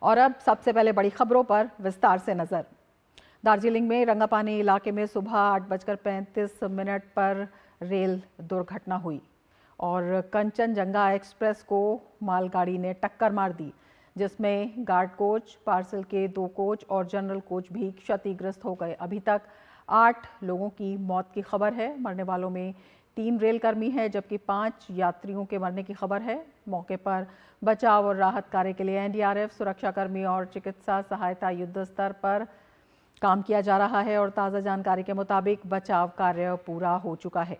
और अब सबसे पहले बड़ी खबरों पर विस्तार से नजर। दार्जिलिंग में रंगापानी इलाके में सुबह 8:35 पर रेल दुर्घटना हुई और कंचनजंगा एक्सप्रेस को मालगाड़ी ने टक्कर मार दी, जिसमें गार्ड कोच, पार्सल के 2 कोच और जनरल कोच भी क्षतिग्रस्त हो गए। अभी तक 8 लोगों की मौत की खबर है। मरने वालों में 3 रेलकर्मी हैं, जबकि 5 यात्रियों के मरने की खबर है। मौके पर बचाव और राहत कार्य के लिए एनडीआरएफ, सुरक्षाकर्मी और चिकित्सा सहायता युद्ध स्तर पर काम किया जा रहा है और ताज़ा जानकारी के मुताबिक बचाव कार्य पूरा हो चुका है।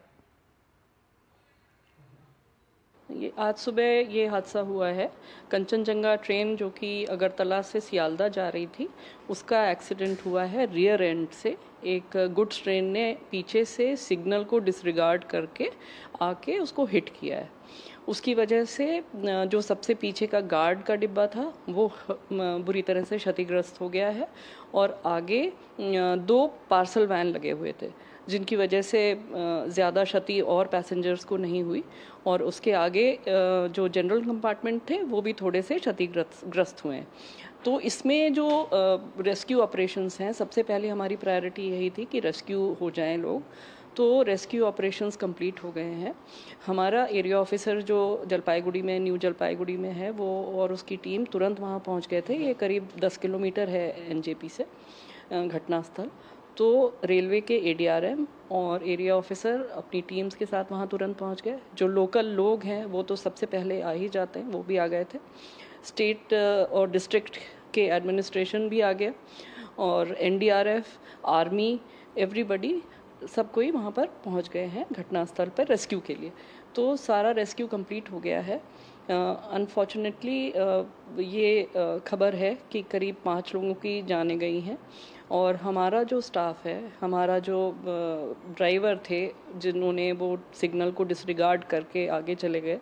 ये आज सुबह ये हादसा हुआ है। कंचनजंगा ट्रेन जो कि अगरतला से सियालदा जा रही थी, उसका एक्सीडेंट हुआ है रियर एंड से। एक गुड्स ट्रेन ने पीछे से सिग्नल को डिसरिगार्ड करके आके उसको हिट किया है। उसकी वजह से जो सबसे पीछे का गार्ड का डिब्बा था वो बुरी तरह से क्षतिग्रस्त हो गया है और आगे 2 पार्सल वैन लगे हुए थे, जिनकी वजह से ज़्यादा क्षति और पैसेंजर्स को नहीं हुई। और उसके आगे जो जनरल कंपार्टमेंट थे वो भी थोड़े से क्षतिग्रस्त हुए हैं। तो इसमें जो रेस्क्यू ऑपरेशंस हैं, सबसे पहले हमारी प्रायोरिटी यही थी कि रेस्क्यू हो जाएं लोग। तो रेस्क्यू ऑपरेशंस कंप्लीट हो गए हैं। हमारा एरिया ऑफिसर जो जलपाईगुड़ी में, न्यू जलपाईगुड़ी में है, वो और उसकी टीम तुरंत वहाँ पहुँच गए थे। ये करीब 10 किलोमीटर है एनजेपी से घटनास्थल। तो रेलवे के एडीआरएम और एरिया ऑफिसर अपनी टीम्स के साथ वहाँ तुरंत पहुँच गए। जो लोकल लोग हैं वो तो सबसे पहले आ ही जाते हैं, वो भी आ गए थे। स्टेट और डिस्ट्रिक्ट के एडमिनिस्ट्रेशन भी आ गया और एनडीआरएफ, आर्मी, एवरीबडी, सब कोई वहाँ पर पहुँच गए हैं घटनास्थल पर रेस्क्यू के लिए। तो सारा रेस्क्यू कंप्लीट हो गया है। अनफॉर्चुनेटली ये खबर है कि करीब 5 लोगों की जानें गई हैं और हमारा जो स्टाफ है, हमारा जो ड्राइवर थे जिन्होंने वो सिग्नल को डिसरिगार्ड करके आगे चले गए,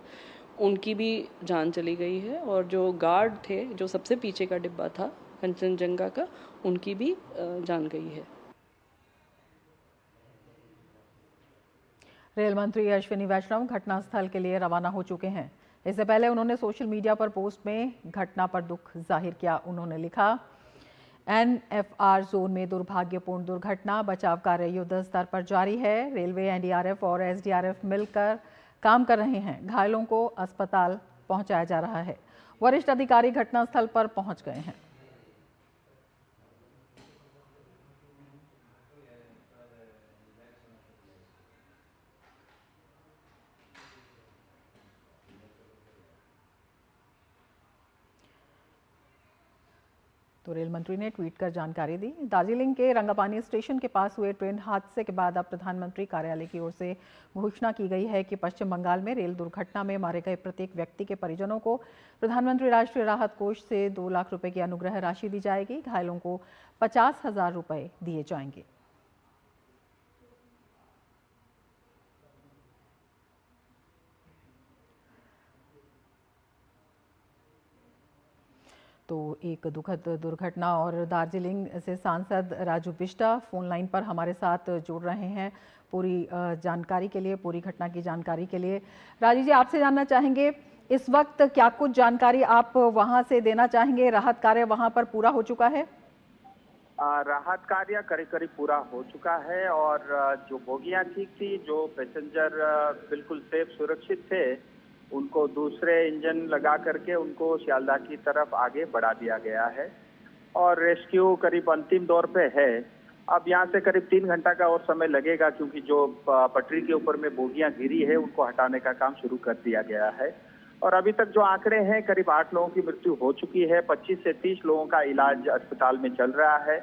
उनकी भी जान चली गई है। और जो गार्ड थे, जो सबसे पीछे का डिब्बा था कंचनजंगा का, उनकी भी जान गई है। रेल मंत्री अश्विनी वैष्णव घटनास्थल के लिए रवाना हो चुके हैं। इससे पहले उन्होंने सोशल मीडिया पर पोस्ट में घटना पर दुख जाहिर किया। उन्होंने लिखा, एनएफआर जोन में दुर्भाग्यपूर्ण दुर्घटना, बचाव कार्य युद्ध स्तर पर जारी है। रेलवे, एनडीआरएफ और एसडीआरएफ मिलकर काम कर रहे हैं। घायलों को अस्पताल पहुंचाया जा रहा है। वरिष्ठ अधिकारी घटनास्थल पर पहुंच गए हैं। तो रेल मंत्री ने ट्वीट कर जानकारी दी। दार्जिलिंग के रंगापानी स्टेशन के पास हुए ट्रेन हादसे के बाद अब प्रधानमंत्री कार्यालय की ओर से घोषणा की गई है कि पश्चिम बंगाल में रेल दुर्घटना में मारे गए प्रत्येक व्यक्ति के परिजनों को प्रधानमंत्री राष्ट्रीय राहत कोष से 2 लाख रुपए की अनुग्रह राशि दी जाएगी। घायलों को 50,000 रुपए दिए जाएंगे। तो एक दुखद दुर्घटना और दार्जिलिंग से सांसद राजू बिष्टा फोन लाइन पर हमारे साथ जुड़ रहे हैं पूरी जानकारी के लिए, पूरी घटना की जानकारी के लिए। राजू जी, आपसे जानना चाहेंगे इस वक्त क्या कुछ जानकारी आप वहां से देना चाहेंगे? राहत कार्य वहां पर पूरा हो चुका है? राहत कार्य करीब करीब पूरा हो चुका है और जो बोगियां ठीक थी, जो पैसेंजर बिल्कुल सेफ सुरक्षित थे, उनको दूसरे इंजन लगा करके उनको सियालदा की तरफ आगे बढ़ा दिया गया है और रेस्क्यू करीब अंतिम दौर पे है। अब यहाँ से करीब 3 घंटा का और समय लगेगा, क्योंकि जो पटरी के ऊपर में बोगियां गिरी है उनको हटाने का काम शुरू कर दिया गया है। और अभी तक जो आंकड़े हैं, करीब 8 लोगों की मृत्यु हो चुकी है। 25 से 30 लोगों का इलाज अस्पताल में चल रहा है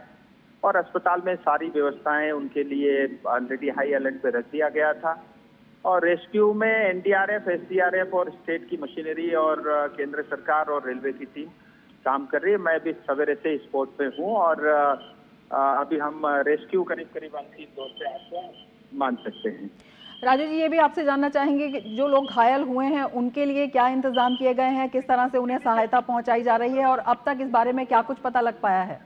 और अस्पताल में सारी व्यवस्थाएं उनके लिए ऑलरेडी हाई अलर्ट पे रख दिया गया था। और रेस्क्यू में एनडीआरएफ, एसडीआरएफ और स्टेट की मशीनरी और केंद्र सरकार और रेलवे की टीम काम कर रही है। मैं भी सवेरे से स्पॉट पे हूँ और अभी हम रेस्क्यू करीब करीब अंतिम दौर पे आपको मान सकते हैं। राजू जी, ये भी आपसे जानना चाहेंगे कि जो लोग घायल हुए हैं उनके लिए क्या इंतजाम किए गए हैं, किस तरह से उन्हें सहायता पहुंचाई जा रही है और अब तक इस बारे में क्या कुछ पता लग पाया है?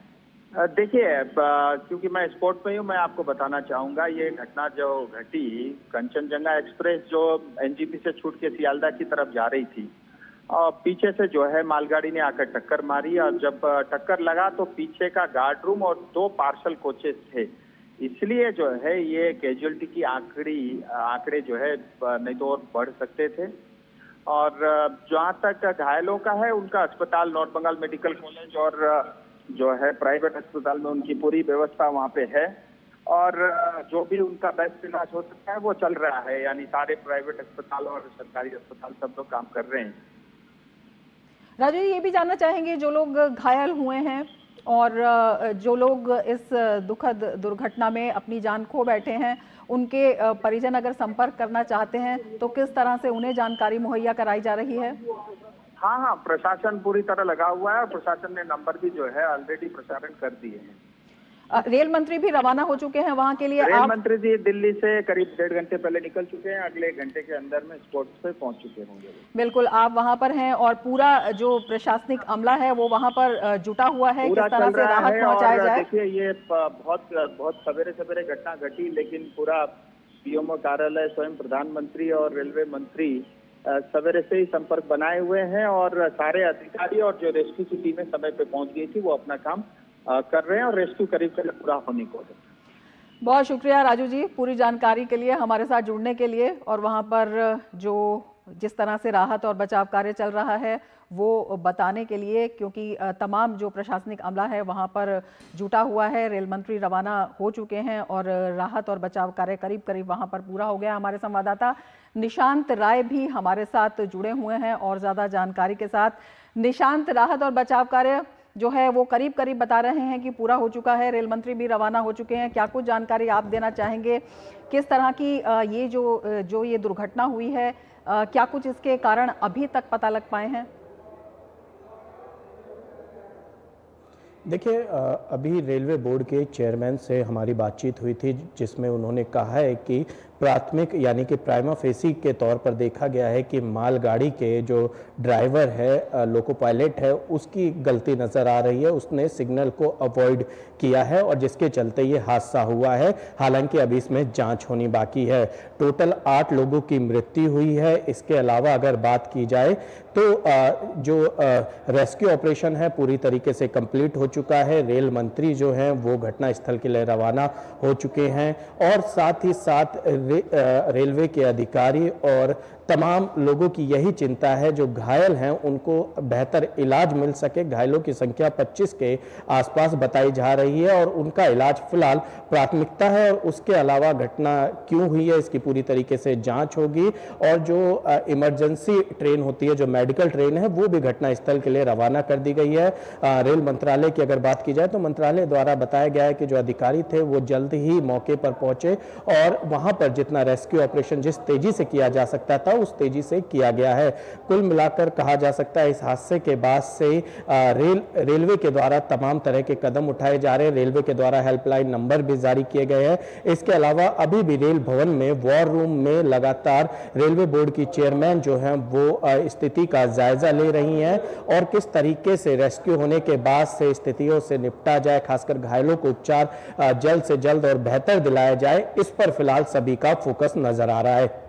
देखिए, क्योंकि मैं स्पॉट पे हूँ, मैं आपको बताना चाहूंगा ये घटना जो घटी, कंचनजंगा एक्सप्रेस जो एनजेपी से छूट के सियालदा की तरफ जा रही थी, और पीछे से जो है मालगाड़ी ने आकर टक्कर मारी और जब टक्कर लगा तो पीछे का गार्ड रूम और 2 पार्सल कोचेस थे, इसलिए जो है ये कैजुअलिटी की आंकड़े जो है नहीं तो और बढ़ सकते थे। और जहां तक घायलों का है उनका अस्पताल नॉर्थ बंगाल मेडिकल कॉलेज और जो है प्राइवेट अस्पताल में उनकी पूरी व्यवस्था वहां पे है और जो भी उनका बेस्ट इलाज हो सकता है वो चल रहा है, यानी सारे प्राइवेट अस्पताल और सरकारी अस्पताल सब लोग काम कर रहे हैं। राजू जी, ये भी जानना चाहेंगे जो लोग घायल हुए हैं और जो लोग इस दुखद दुर्घटना में अपनी जान खो बैठे हैं, उनके परिजन अगर संपर्क करना चाहते हैं तो किस तरह से उन्हें जानकारी मुहैया कराई जा रही है? हाँ, प्रशासन पूरी तरह लगा हुआ है और प्रशासन ने नंबर भी जो है ऑलरेडी प्रसारण कर दिए हैं। रेल मंत्री भी रवाना हो चुके हैं वहां के लिए? रेल मंत्री जी दिल्ली से करीब 1.5 घंटे पहले निकल चुके हैं, अगले 1 घंटे के अंदर में स्पॉट पे पहुंच चुके होंगे। बिल्कुल, आप वहां पर हैं और पूरा जो प्रशासनिक अमला है वो वहां पर जुटा हुआ है, किस तरह से राहत पहुंचाया जाए? देखिए, ये बहुत सवेरे सवेरे घटना घटी, लेकिन पूरा पीएमओ कार्यालय, स्वयं प्रधानमंत्री और रेलवे मंत्री सवेरे से ही संपर्क बनाए हुए हैं और सारे अधिकारी और जो रेस्क्यू की टीमें समय पे पहुंच गई थी वो अपना काम कर रहे हैं और रेस्क्यू करीब पूरा होने को है। बहुत शुक्रिया राजू जी पूरी जानकारी के लिए, हमारे साथ जुड़ने के लिए और वहां पर जो जिस तरह से राहत और बचाव कार्य चल रहा है वो बताने के लिए, क्योंकि तमाम जो प्रशासनिक अमला है वहां पर जुटा हुआ है। रेल मंत्री रवाना हो चुके हैं और राहत और बचाव कार्य करीब करीब वहां पर पूरा हो गया। हमारे संवाददाता निशांत राय भी हमारे साथ जुड़े हुए हैं और ज़्यादा जानकारी के साथ। निशांत, राहत और बचाव कार्य जो है वो करीब करीब बता रहे हैं कि पूरा हो चुका है, रेल मंत्री भी रवाना हो चुके हैं, क्या कुछ जानकारी आप देना चाहेंगे? किस तरह की ये जो ये दुर्घटना हुई है, क्या कुछ इसके कारण अभी तक पता लग पाए हैं? देखिए, अभी रेलवे बोर्ड के चेयरमैन से हमारी बातचीत हुई थी जिसमें उन्होंने कहा है कि प्राथमिक यानी कि प्राइमा फेसी के तौर पर देखा गया है कि मालगाड़ी के जो ड्राइवर है, लोको पायलट है, उसकी गलती नज़र आ रही है। उसने सिग्नल को अवॉइड किया है और जिसके चलते ये हादसा हुआ है। हालांकि अभी इसमें जांच होनी बाकी है। टोटल 8 लोगों की मृत्यु हुई है। इसके अलावा अगर बात की जाए तो जो रेस्क्यू ऑपरेशन है पूरी तरीके से कंप्लीट हो चुका है। रेल मंत्री जो हैं वो घटनास्थल के लिए रवाना हो चुके हैं और साथ ही साथ रेलवे के अधिकारी और तमाम लोगों की यही चिंता है जो घायल हैं उनको बेहतर इलाज मिल सके। घायलों की संख्या 25 के आसपास बताई जा रही है और उनका इलाज फिलहाल प्राथमिकता है और उसके अलावा घटना क्यों हुई है इसकी पूरी तरीके से जांच होगी और जो इमरजेंसी ट्रेन होती है, जो मेडिकल ट्रेन है, वो भी घटनास्थल के लिए रवाना कर दी गई है। रेल मंत्रालय की अगर बात की जाए तो मंत्रालय द्वारा बताया गया है कि जो अधिकारी थे वो जल्द ही मौके पर पहुंचे और वहां पर जितना रेस्क्यू ऑपरेशन जिस तेजी से किया जा सकता था उस तेजी से किया गया है। कुल मिलाकर कहा जा सकता है इस हादसे के बाद से रेलवे के द्वारा तमाम तरह के कदम उठाए जा रहे हैं। रेलवे के द्वारा हेल्पलाइन नंबर भी जारी किए गए हैं। इसके अलावा अभी भी रेल भवन में वॉर रूम में लगातार रेलवे बोर्ड की चेयरमैन जो हैं वो स्थिति का जायजा ले रही हैं और किस तरीके से रेस्क्यू होने के बाद से स्थितियों से निपटा जाए, खासकर घायलों को उपचार जल्द से जल्द और बेहतर दिलाया जाए, इस पर फिलहाल सभी का फोकस नजर आ रहा है।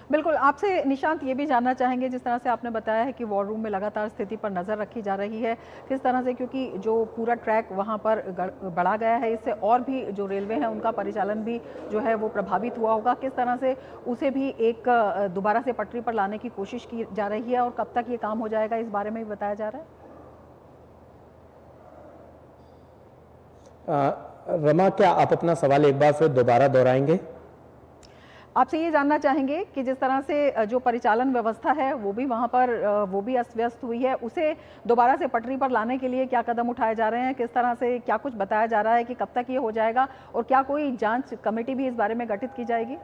बिल्कुल, आपसे निशांत ये भी जानना चाहेंगे, जिस तरह से आपने बताया है कि वॉर रूम में लगातार स्थिति पर नज़र रखी जा रही है, किस तरह से, क्योंकि जो पूरा ट्रैक वहाँ पर बढ़ा गया है, इससे और भी जो रेलवे है उनका परिचालन भी जो है वो प्रभावित हुआ होगा, किस तरह से उसे भी एक दोबारा से पटरी पर लाने की कोशिश की जा रही है और कब तक ये काम हो जाएगा, इस बारे में भी बताया जा रहा है? रमा, क्या आप अपना सवाल एक बार फिर दोबारा दोहराएंगे? आपसे ये जानना चाहेंगे कि जिस तरह से जो परिचालन व्यवस्था है वो भी वहाँ पर वो भी अस्त व्यस्त हुई है, उसे दोबारा से पटरी पर लाने के लिए क्या कदम उठाए जा रहे हैं, किस तरह से, क्या कुछ बताया जा रहा है कि कब तक ये हो जाएगा और क्या कोई जांच कमेटी भी इस बारे में गठित की जाएगी?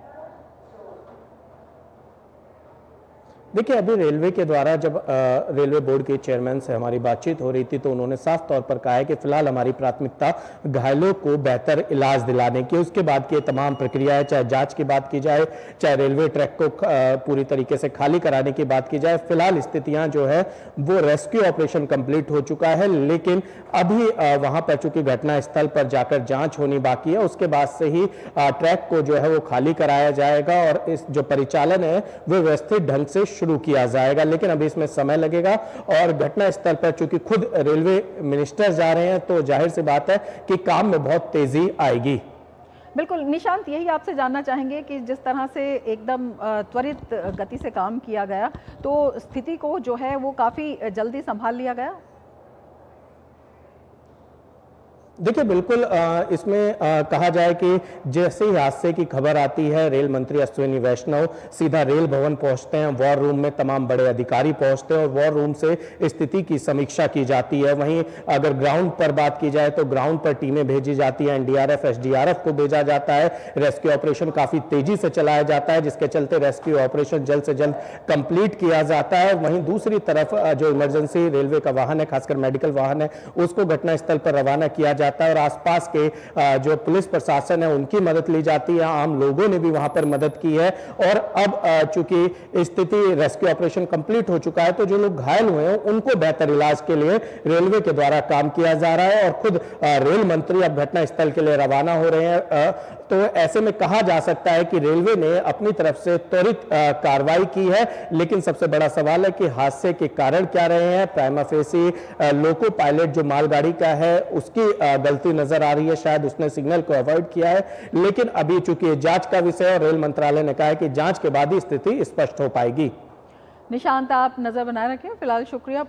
देखिए, अभी रेलवे के द्वारा जब रेलवे बोर्ड के चेयरमैन से हमारी बातचीत हो रही थी तो उन्होंने साफ तौर पर कहा है कि फिलहाल हमारी प्राथमिकता घायलों को बेहतर इलाज दिलाने की, उसके बाद की तमाम प्रक्रियाएं, चाहे जांच की बात की जाए, चाहे रेलवे ट्रैक को पूरी तरीके से खाली कराने की बात की जाए, फिलहाल स्थितियां जो है वो रेस्क्यू ऑपरेशन कंप्लीट हो चुका है, लेकिन अभी वहां पर चूंकि घटनास्थल पर जाकर जांच होनी बाकी है, उसके बाद से ही ट्रैक को जो है वो खाली कराया जाएगा और इस जो परिचालन है वो व्यवस्थित ढंग से शुरू शुरू किया जाएगा, लेकिन अभी इसमें समय लगेगा। और घटना स्थल पर चूंकि खुद रेलवे मिनिस्टर जा रहे हैं तो जाहिर सी बात है कि काम में बहुत तेजी आएगी। बिल्कुल निशांत, यही आपसे जानना चाहेंगे कि जिस तरह से एकदम त्वरित गति से काम किया गया, तो स्थिति को जो है वो काफ़ी जल्दी संभाल लिया गया। देखिए बिल्कुल इसमें कहा जाए कि जैसे ही हादसे की खबर आती है, रेल मंत्री अश्विनी वैष्णव सीधा रेल भवन पहुंचते हैं, वॉर रूम में तमाम बड़े अधिकारी पहुंचते हैं और वॉर रूम से स्थिति की समीक्षा की जाती है। वहीं अगर ग्राउंड पर बात की जाए तो ग्राउंड पर टीमें भेजी जाती हैं, एनडीआरएफ एसडीआरएफ को भेजा जाता है। रेस्क्यू ऑपरेशन काफी तेजी से चलाया जाता है, जिसके चलते रेस्क्यू ऑपरेशन जल्द से जल्द कंप्लीट किया जाता है। वहीं दूसरी तरफ जो इमरजेंसी रेलवे का वाहन है, खासकर मेडिकल वाहन है, उसको घटनास्थल पर रवाना किया जाता है और आसपास के जो पुलिस प्रशासन है उनकी मदद ली जाती है। आम लोगों ने भी वहां पर मदद की है और अब चूंकि स्थिति रेस्क्यू ऑपरेशन कंप्लीट हो चुका है तो जो लोग घायल हुए हैं उनको बेहतर इलाज के लिए रेलवे के द्वारा काम किया जा रहा है और खुद रेल मंत्री अब घटनास्थल के लिए रवाना हो रहे हैं। तो ऐसे में कहा जा सकता है कि रेलवे ने अपनी तरफ से त्वरित कार्रवाई की है, लेकिन सबसे बड़ा सवाल है कि हादसे के कारण क्या रहे हैं। प्राइमा फेसी लोको पायलट जो मालगाड़ी का है उसकी गलती नजर आ रही है, शायद उसने सिग्नल को अवॉइड किया है, लेकिन अभी चूंकि जांच का विषय और रेल मंत्रालय ने कहा है कि जांच के बाद ही स्थिति स्पष्ट हो पाएगी। निशांत, आप नजर बनाए रखें। फिलहाल शुक्रिया।